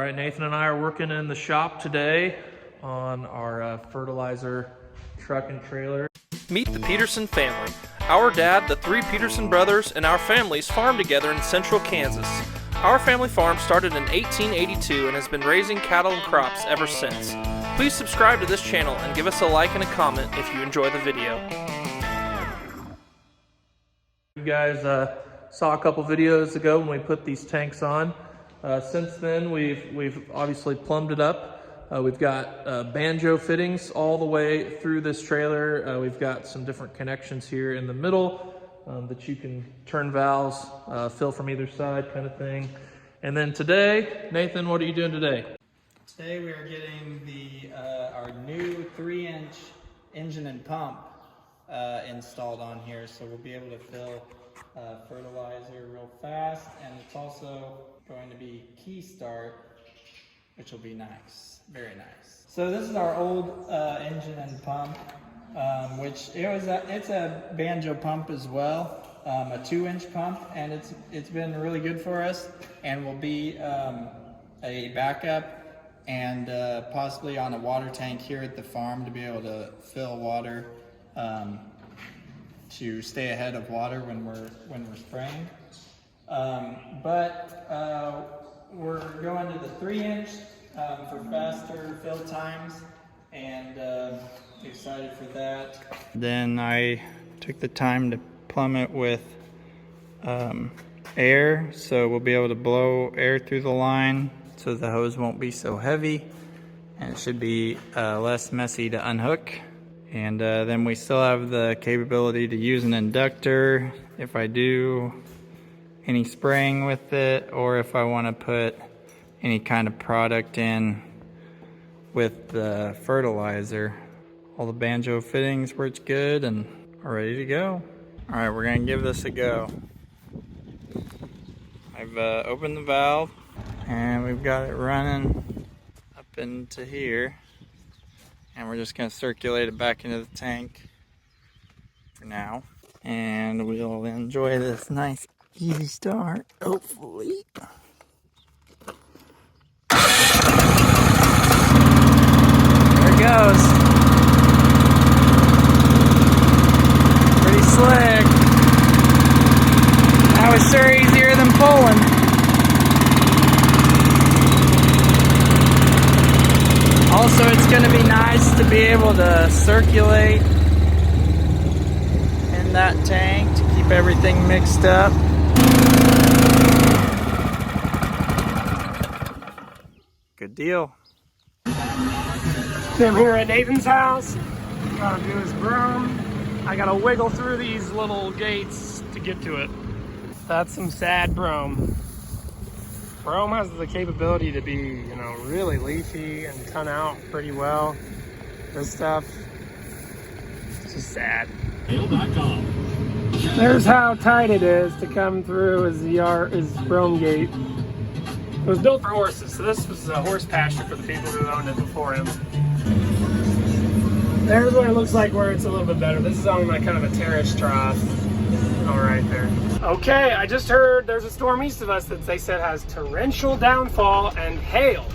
right, Nathan and I are working in the shop today on our fertilizer truck and trailer. Meet the Peterson family. Our dad, the three Peterson brothers, and our families farm together in central Kansas. Our family farm started in 1882 and has been raising cattle and crops ever since. Please subscribe to this channel and give us a like and a comment if you enjoy the video. You guys saw a couple videos ago when we put these tanks on. Since then, we've obviously plumbed it up. We've got Banjo fittings all the way through this trailer. We've got some different connections here in the middle that you can turn valves, fill from either side kind of thing. And then today, Nathan, what are you doing today? Today we are getting our new 3-inch engine and pump installed on here, so we'll be able to fill fertilizer real fast, and it's also going to be key start, which will be nice, very nice. So this is our old engine and pump, which it's a Banjo pump as well, a 2-inch pump, and it's been really good for us, and will be a backup and possibly on a water tank here at the farm to be able to fill water to stay ahead of water when we're spraying. But we're going to the 3-inch for faster fill times, and excited for that. Then I took the time to plumb it with air, so we'll be able to blow air through the line so the hose won't be so heavy, and it should be less messy to unhook. And then we still have the capability to use an inductor if I do any spraying with it, or if I want to put any kind of product in with the fertilizer. All the Banjo fittings worked good and are ready to go. All right, we're gonna give this a go. I've opened the valve and we've got it running up into here, and we're just gonna circulate it back into the tank for now, and we'll enjoy this nice easy start, hopefully. There it goes. Pretty slick. That was sure easier than pulling. Also, it's going to be nice to be able to circulate in that tank to keep everything mixed up. Good deal. I'm here at Nathan's house. Gotta do his broom. I gotta wiggle through these little gates to get to it. That's some sad brome. Brome has the capability to be, really leafy and ton out pretty well. This stuff, it's just sad. There's how tight it is to come through his brome gate. It was built for horses, so this was a horse pasture for the people who owned it before him. There's what it looks like where it's a little bit better. This is on like kind of a terrace trough. All right there. Okay, I just heard there's a storm east of us that they said has torrential downfall and hail.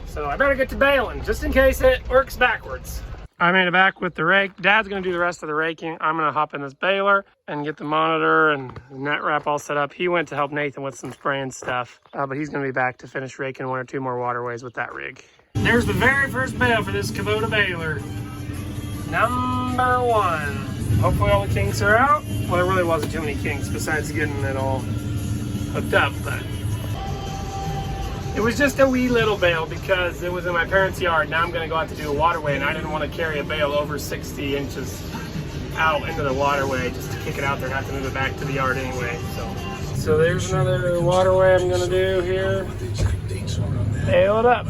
So I better get to baling just in case it works backwards. I made it back with the rake. Dad's gonna do the rest of the raking. I'm gonna hop in this baler and get the monitor and the net wrap all set up. He went to help Nathan with some spraying stuff, but he's gonna be back to finish raking 1 or 2 more waterways with that rig. There's the very first bale for this Kubota baler. Number 1. Hopefully all the kinks are out. Well, there really wasn't too many kinks besides getting it all hooked up, but it was just a wee little bale because it was in my parents' yard. Now I'm gonna go out to do a waterway, and I didn't want to carry a bale over 60 inches out into the waterway just to kick it out there and have to move it back to the yard anyway. So there's another waterway I'm gonna do here. Bale it up.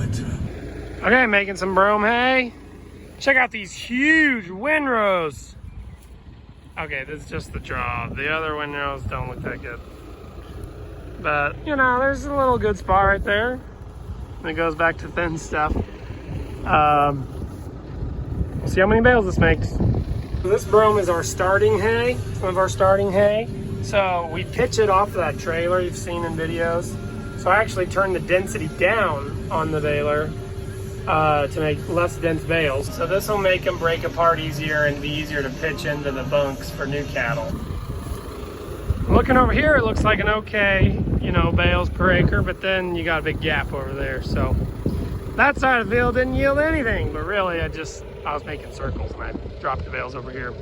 Okay, making some brome hay. Check out these huge windrows. Okay, this is just the draw. The other windrows don't look that good. But, there's a little good spot right there. And it goes back to thin stuff. We'll see how many bales this makes. This brome is our starting hay, some of our starting hay. So we pitch it off of that trailer you've seen in videos. So I actually turned the density down on the baler to make less dense bales. So this will make them break apart easier and be easier to pitch into the bunks for new cattle. Looking over here, it looks like an okay, you know, bales per acre, but then you got a big gap over there. So that side of the field didn't yield anything, but really I was making circles and I dropped the bales over here.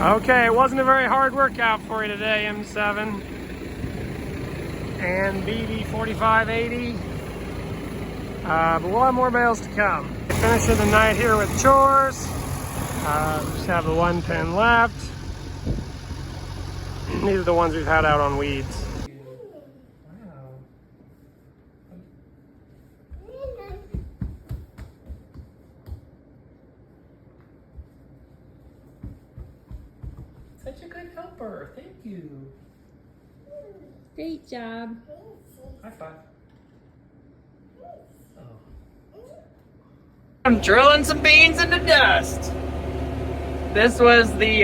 Okay, it wasn't a very hard workout for you today, M7 and BB4580. But we'll have more bales to come. Finishing the night here with chores. Just have the one pen left. These are the ones we've had out on weeds. Such a good helper. Thank you. Great job. High five. I'm drilling some beans into dust. This was the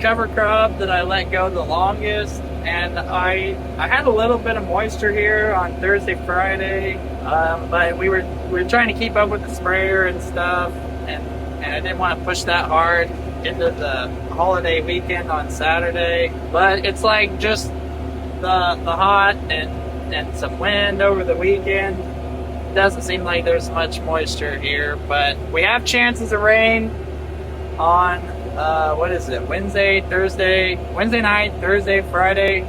cover crop that I let go the longest, and I had a little bit of moisture here on Thursday, Friday, but we were trying to keep up with the sprayer and stuff, and I didn't want to push that hard into the holiday weekend on Saturday. But it's like just the hot and some wind over the weekend. Doesn't seem like there's much moisture here, but we have chances of rain on what is it, Wednesday night, Thursday, Friday,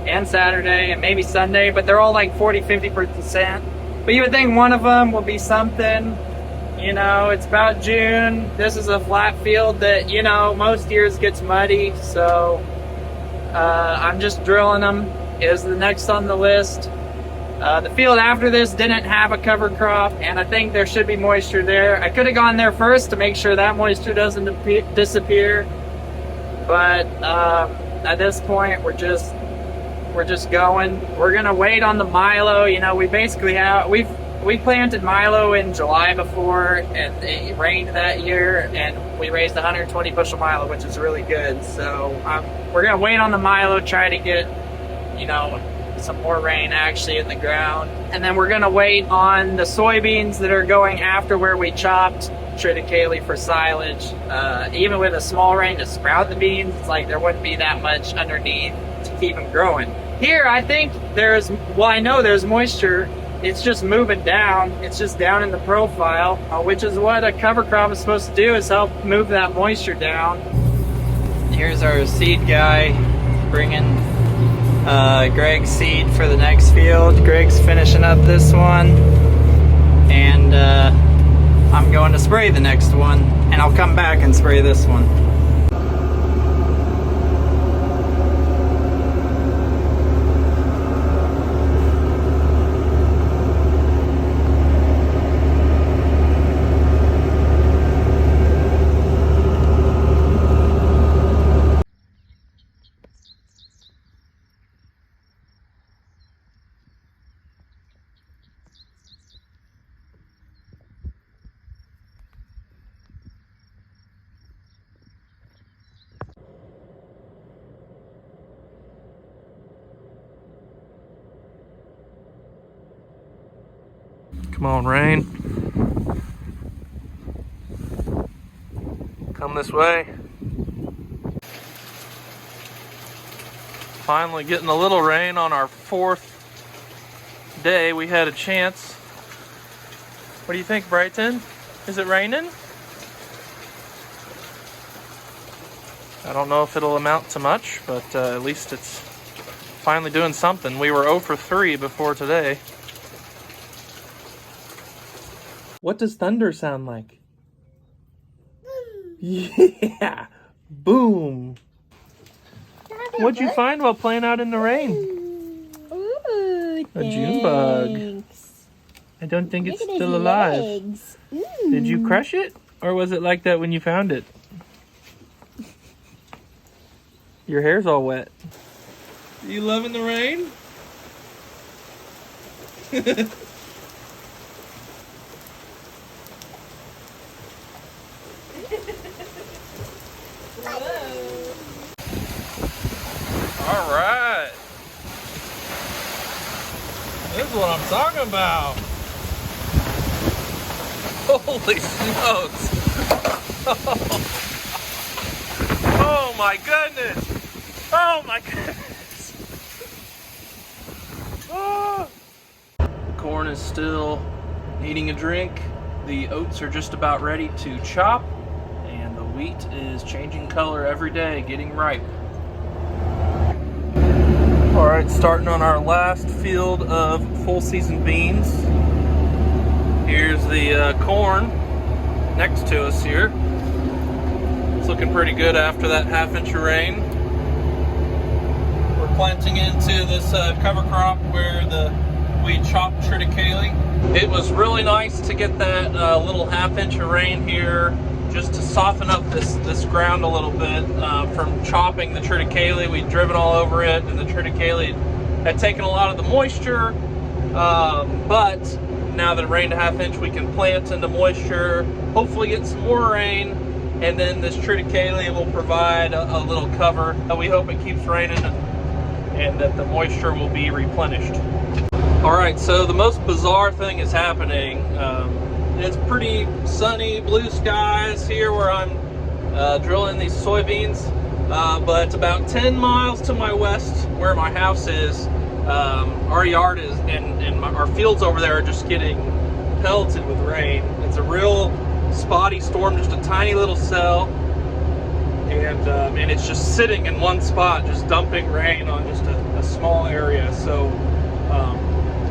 and Saturday, and maybe Sunday, but they're all like 40-50%. But you would think one of them will be something. You know, it's about June. This is a flat field that, you know, most years gets muddy, so I'm just drilling them. Is the next on the list. The field after this didn't have a cover crop, and I think there should be moisture there. I could have gone there first to make sure that moisture doesn't disappear, but at this point we're just going. We're gonna wait on the milo. You know, we planted milo in July before, and it rained that year, and we raised 120 bushel milo, which is really good. So we're gonna wait on the milo, try to get, you know, some more rain actually in the ground, and then we're gonna wait on the soybeans that are going after where we chopped triticale for silage. Even with a small rain to sprout the beans, it's like there wouldn't be that much underneath to keep them growing. Here I think I know there's moisture. It's just moving down. It's just down in the profile, which is what a cover crop is supposed to do, is help move that moisture down. Here's our seed guy bringing Greg's seed for the next field. Greg's finishing up this one, and I'm going to spray the next one, and I'll come back and spray this one. Come on, rain. Come this way. Finally getting a little rain on our 4th day. We had a chance. What do you think, Brighton? Is it raining? I don't know if it'll amount to much, but at least it's finally doing something. We were 0 for 3 before today. What does thunder sound like? Yeah! Boom! What'd you find while playing out in the rain? Ooh, A June bug. I don't think it's still alive. Did you crush it? Or was it like that when you found it? Your hair's all wet. You loving the rain? All right. what I'm talking about. Holy smokes. Oh my goodness. Oh my goodness. Oh. The corn is still needing a drink. The oats are just about ready to chop. And the wheat is changing color every day, getting ripe. All right, starting on our last field of full season beans. Here's the corn next to us here. It's looking pretty good after that half-inch of rain. We're planting into this cover crop where we chopped triticale. It was really nice to get that little half-inch of rain here just to soften up this ground a little bit. From chopping the triticale, we'd driven all over it, and the triticale had taken a lot of the moisture. But now that it rained a half-inch, we can plant into moisture, hopefully get some more rain, and then this triticale will provide a little cover. We hope it keeps raining and that the moisture will be replenished. All right, so the most bizarre thing is happening. It's pretty sunny, blue skies here where I'm drilling these soybeans, but about 10 miles to my west where my house is, our yard is, and our fields over there are just getting pelted with rain. It's a real spotty storm, just a tiny little cell, and it's just sitting in one spot, just dumping rain on just a small area. So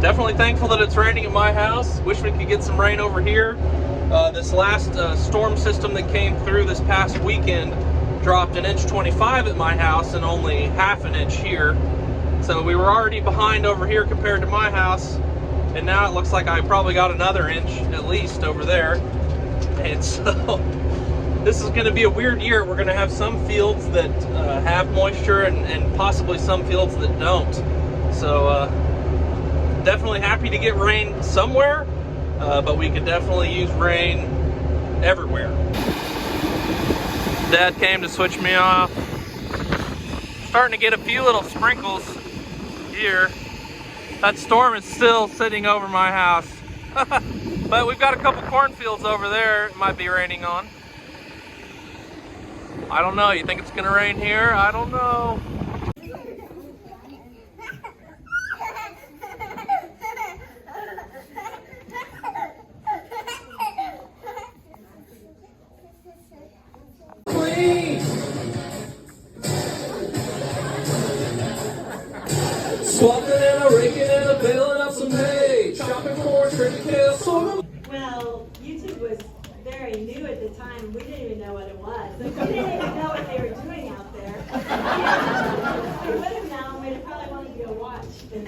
definitely thankful that it's raining at my house. Wish we could get some rain over here. This last storm system that came through this past weekend dropped 1.25 inches at my house and only half an inch here. So we were already behind over here compared to my house, and now it looks like I probably got another inch at least over there. And so this is going to be a weird year. We're going to have some fields that have moisture and possibly some fields that don't. So definitely happy to get rain somewhere, but we could definitely use rain everywhere. Dad came to switch me off. Starting to get a few little sprinkles here. That storm is still sitting over my house. But we've got a couple cornfields over there it might be raining on. I don't know. You think it's gonna rain here? I don't know. Swapping and a raking and a baling up some hay. Chopping corn, triticale, sorghum. Well, YouTube was very new at the time. We didn't even know what it was. Like, we didn't even know what they were doing out there. We would have known. We'd have probably wanted to go watch and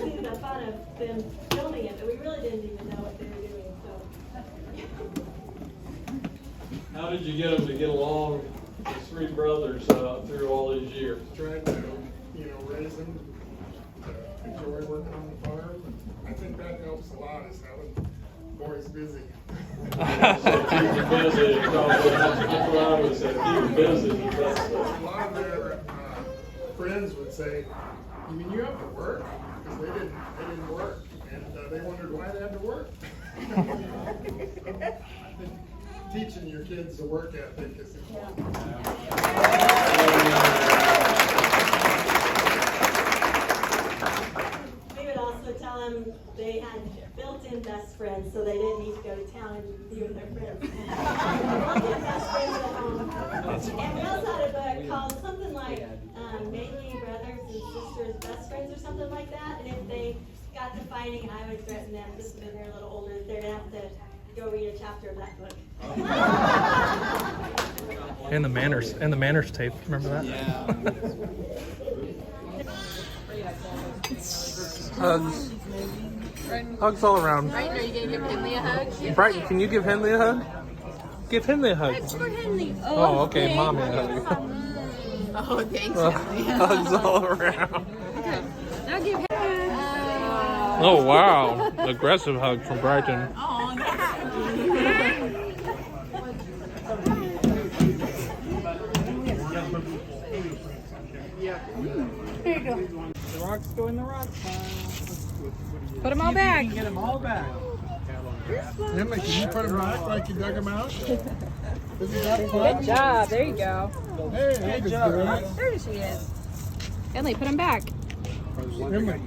see the fun of them filming it, but we really didn't even know what they were doing. So. How did you get them to get along as three brothers through all these years? Tried to, raise them to enjoy working on the farm. I think that helps a lot, is having boys busy. So keep them busy. That's what I would say. Keep them busy. A lot of their friends would say, "You mean you have to work?" Because they didn't work, and they wondered why they had to work. I think teaching your kids the work ethic is important. Tell them they had built-in best friends, so they didn't need to go to town and be with their friends. Built-in best friends at home. And we also had a book called something like Mainly Brothers and Sisters Best Friends or something like that. And if they got to fighting, I would threaten them, just when they're a little older, they're going to have to go read a chapter of that book. And the manners tape. Remember that? Yeah. Hugs. Hugs all around. Brighton, are you going to give Henley a hug? Brighton, can you give Henley a hug? Give Henley a hug. That's for Henley. Oh, okay, Mommy a hug. Oh, thanks, Henley. Hugs all around. Okay. Now give Henley. Oh, wow. Aggressive hug from Brighton. Oh, that's The rocks go in the rock pile. Put them all back. Get them all back. Emily, can you put them back like you dug them out? Good job. There you go. Hey, good job. There she is. Emily, put them back. Emily.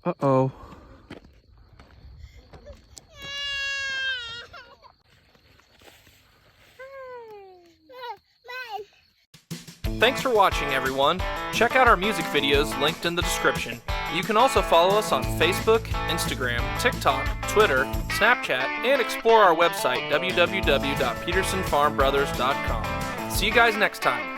Uh-oh. Thanks for watching, everyone. Check out our music videos linked in the description. You can also follow us on Facebook, Instagram, TikTok, Twitter, Snapchat, and explore our website, www.petersonfarmbrothers.com. See you guys next time.